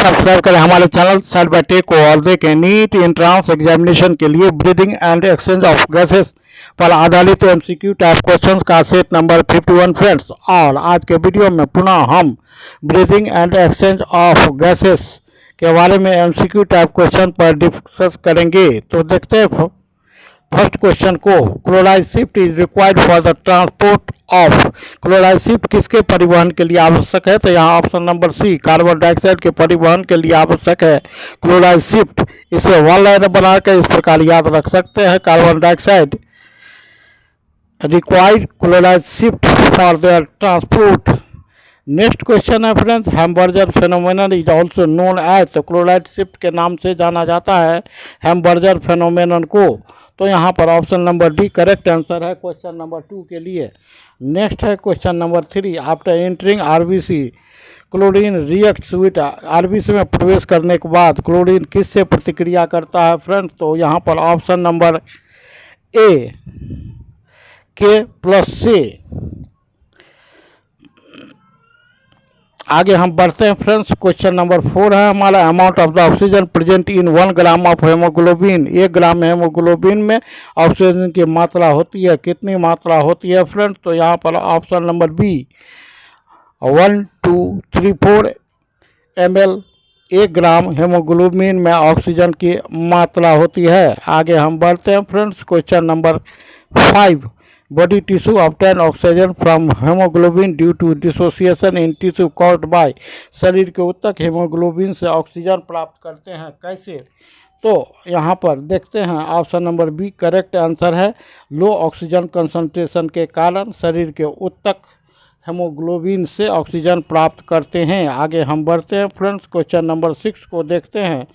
Subscribe करें हमारे channel side by take को और देखें नीट एंट्रेंस एग्जामिनेशन के लिए breathing and exchange of gases पर आधारित एमसीक्यू टाइप क्वेश्चंस का सेट नंबर 51 फ्रेंड्स। और आज के वीडियो में पुनः हम breathing and exchange of gases के बारे में एमसीक्यू टाइप क्वेश्चन पर डिस्कस करेंगे। तो देखते हैं फर्स्ट क्वेश्चन को। Chloride shift is required for the transport of. क्लोराइड शिफ्ट किसके परिवहन के लिए आवश्यक है? तो यहाँ option number C carbon dioxide के परिवहन के लिए आवश्यक है क्लोराइड शिफ्ट। इसे वन लाइन बनाकर इस प्रकार याद रख सकते हैं, carbon dioxide required chloride shift for their transport. Next question है friends, hamburger phenomenon is also known as. तो क्लोराइड शिफ्ट के नाम से जाना जाता है हैम्बर्जर फेनोमेनन को। तो यहाँ पर option number D correct answer है क्वेश्चन नंबर 2 के लिए। नेक्स्ट है question number 3, after entering RBC chlorine reacts with. RBC में प्रवेश करने के बाद क्लोरीन किससे प्रतिक्रिया करता है फ्रेंड्स? तो यहाँ पर ऑप्शन नंबर ए K+C। आगे हम बढ़ते हैं फ्रेंड्स। क्वेश्चन नंबर 4 है हमारा, amount of the oxygen present in 1 gram of haemoglobin. 1 gram haemoglobin में ऑक्सीजन की मात्रा होती है, कितनी मात्रा होती है फ्रेंड्स? तो यहाँ पर option number B 1234 ml 1 gram haemoglobin में ऑक्सीजन की मात्रा होती है। आगे हम बढ़ते हैं friends. Question number 5, body tissue obtain oxygen from haemoglobin due to dissociation in tissue caused by. शरीर के ऊतक हेमोग्लोबिन से ऑक्सीजन प्राप्त करते हैं, कैसे? तो यहाँ पर देखते हैं option number B correct answer है, लो ऑक्सीजन कंसंट्रेशन के कारण शरीर के ऊतक हेमोग्लोबिन से ऑक्सीजन प्राप्त करते हैं। आगे हम बढ़ते हैं फ्रेंड्स। क्वेश्चन नंबर 6 को देखते हैं।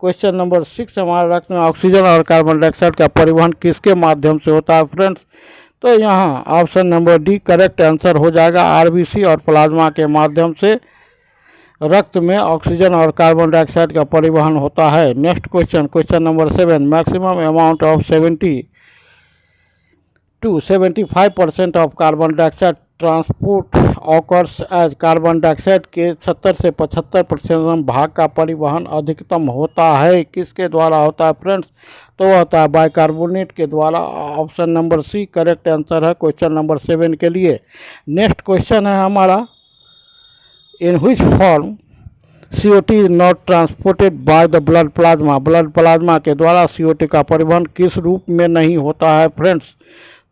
क्वेश्चन नंबर 6 हमारे रक्त में ऑक्सीजन और कार्बन डाइऑक्साइड का परिवहन किसके माध्यम से होता है फ्रेंड्स? तो यहाँ option number D correct answer हो जाएगा, आरबीसी और प्लाज्मा के माध्यम से रक्त में ऑक्सीजन और कार्बन डाइऑक्साइड का परिवहन होता है। Next question, question number 7, maximum amount of 70 to 75% of carbon dioxide transport occurs as. Carbon dioxide के 70 से 75% भाग का परिवहन अधिकतम होता है, किसके द्वारा होता है फ्रेंड्स? तो होता है बाइकार्बोनेट के द्वारा। Option number C correct answer है क्वेश्चन नंबर 7 के लिए। नेक्स्ट क्वेश्चन है हमारा, in which form CO2 is not transported by the blood plasma. Blood plasma के द्वारा CO2 का परिवहन किस रूप में नहीं होता है फ्रेंड्स?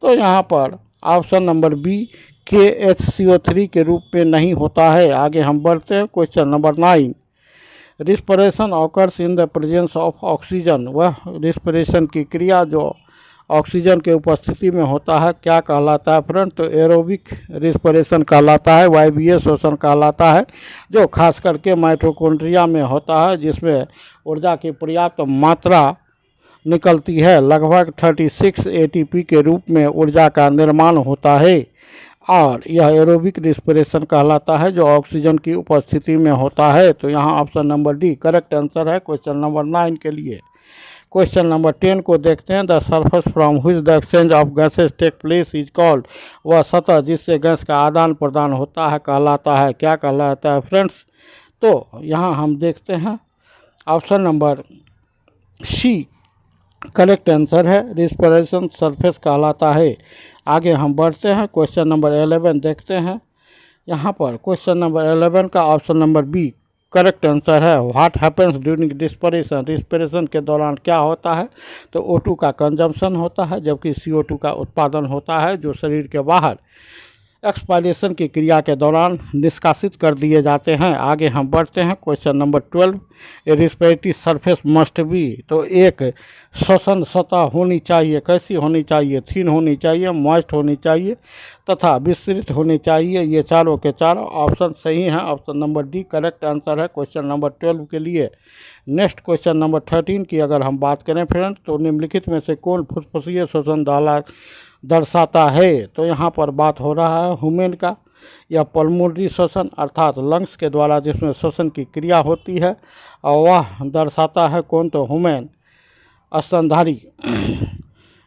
तो यहाँ पर ऑप्शन नंबर बी KHCO3 के रूप में नहीं होता है। आगे हम बढ़ते हैं। Question number 9, respiration occurs in the presence of oxygen. वह रिस्पिरेशन की क्रिया जो ऑक्सीजन के उपस्थिति में होता है क्या कहलाता है फ्रेंड? तो एरोबिक रिस्पिरेशन कहलाता है, वायवीय श्वसन कहलाता है, जो खास करके माइटोकॉन्ड्रिया में होता है, जिसमें ऊर्जा की पर्याप्त मात्रा निकलती है। लगभग 36 ATP के रूप में ऊर्जा का निर्माण होता है और यह एरोबिक रिस्पिरेशन कहलाता है, जो ऑक्सीजन की उपस्थिति में होता है। तो यहाँ option number D correct answer है क्वेश्चन नंबर 9 के लिए। क्वेश्चन नंबर 10 को देखते हैं, the surface from which the exchange of gases take place is called. वह सतह जिससे गैस का आदान प्रदान होता है कहलाता है, क्या कहलाता है फ्रेंड्स? तो यहाँ हम देखते हैं option number C correct answer है, रिस्पिरेशन सरफेस कहलाता है। आगे हम बढ़ते हैं। क्वेश्चन नंबर 11 देखते हैं। यहाँ पर क्वेश्चन नंबर 11 का option number B correct answer है, what happens during respiration. Respiration के दौरान क्या होता है? तो O2 का कंजम्पशन होता है, जबकि CO2 का उत्पादन होता है, जो शरीर के बाहर एक्सपायरेशन की क्रिया के दौरान निष्कासित कर दिए जाते हैं। आगे हम बढ़ते हैं। Question number 12, A respiratory surface must be. तो एक श्वसन सतह होनी चाहिए, कैसी होनी चाहिए? थिन होनी चाहिए, मॉइस्ट होनी चाहिए तथा विस्तृत होनी चाहिए। ये चारों के चारों ऑप्शन सही हैं। Option number D correct answer है क्वेश्चन नंबर 12 के लिए। नेक्स्ट क्वेश्चन नंबर 13 की अगर हम बात करें फ्रेंड्स, तो निम्नलिखित में से कौन फुसफुसीय श्वसन दर्शाता है? तो यहाँ पर बात हो रहा है ह्यूमेन का, या पल्मोनरी श्वसन अर्थात लंग्स के द्वारा जिसमें श्वसन की क्रिया होती है, और वह दर्शाता है कौन? तो ह्यूमेन स्तनधारी।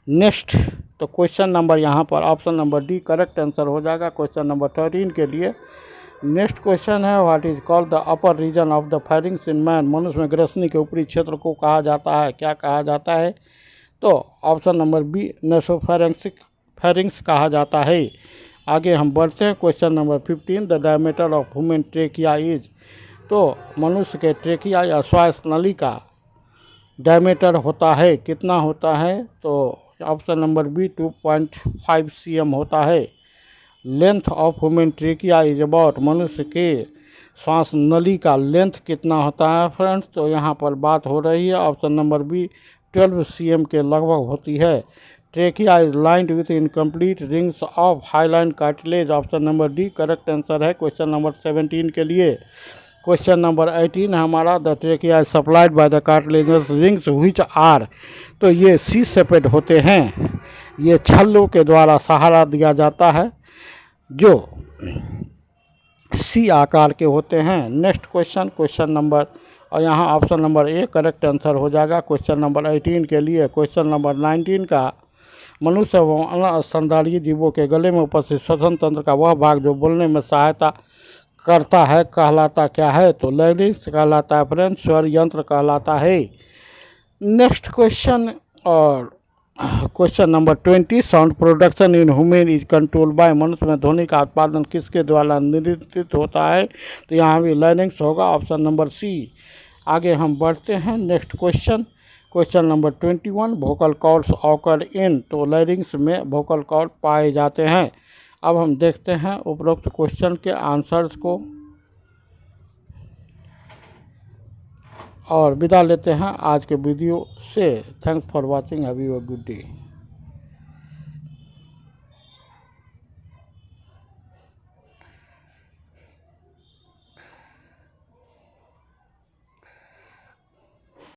नेक्स्ट, तो क्वेश्चन नंबर यहाँ पर option number D correct answer हो जाएगा क्वेश्चन नंबर 13 के लिए। नेक्स्ट क्वेश्चन है what is called the upper region of the pharynx in man. मनुष्य में ग्रसनी के ऊपरी क्षेत्र को कहा जाता है, क्या कहा जाता है? तो ऑप्शन नंबर बी फेरिंग्स कहा जाता है। आगे हम बढ़ते हैं question number 15 the diameter of human trachea is. तो मनुष्य के ट्रेकिया या श्वास नली का डायमीटर होता है, कितना होता है? तो ऑप्शन नंबर बी 2.5 cm होता है। Length of human trachea is about, मनुष्य के श्वास नली का लेंथ कितना होता है फ्रेंड्स? तो यहाँ पर बात हो रही है ऑप्शन नंबर बी 12 cm के लगभग होती है। Trachea is lined with incomplete rings of hyaline cartilage, option number D correct answer है क्वेश्चन नंबर 17 के लिए। क्वेश्चन नंबर 18 हमारा the trachea is supplied by the cartilaginous rings which are. तो ये सी सेपेड होते हैं, ये छल्लों के द्वारा सहारा दिया जाता है जो सी आकार के होते हैं। नेक्स्ट क्वेश्चन नंबर, और यहाँ option number A correct answer हो जाएगा क्वेश्चन नंबर 18 के लिए। क्वेश्चन नंबर 19 का मनुष्य एवं अन्य स्तनधारी जीवों के गले में उपस्थित श्वसन तंत्र का वह भाग जो बोलने में सहायता करता है कहलाता क्या है? तो लैरिंक्स कहलाता है फ्रेंड्स, स्वर यंत्र कहलाता है। नेक्स्ट क्वेश्चन, और question number 20 sound production in human is control by. मनुष्य में ध्वनि का उत्पादन किसके द्वारा नियंत्रित होता है? तो यहाँ भी लैरिंक्स होगा ऑप्शन नंबर सी। आगे हम बढ़ते हैं next question number 21 vocal cords occur in. तो लैरिंक्स में वोकल कॉर्ड पाए जाते हैं। अब हम देखते हैं उपरोक्त क्वेश्चन के आंसर्स को और विदा लेते हैं आज के वीडियो से। Thanks for watching, have you a good day.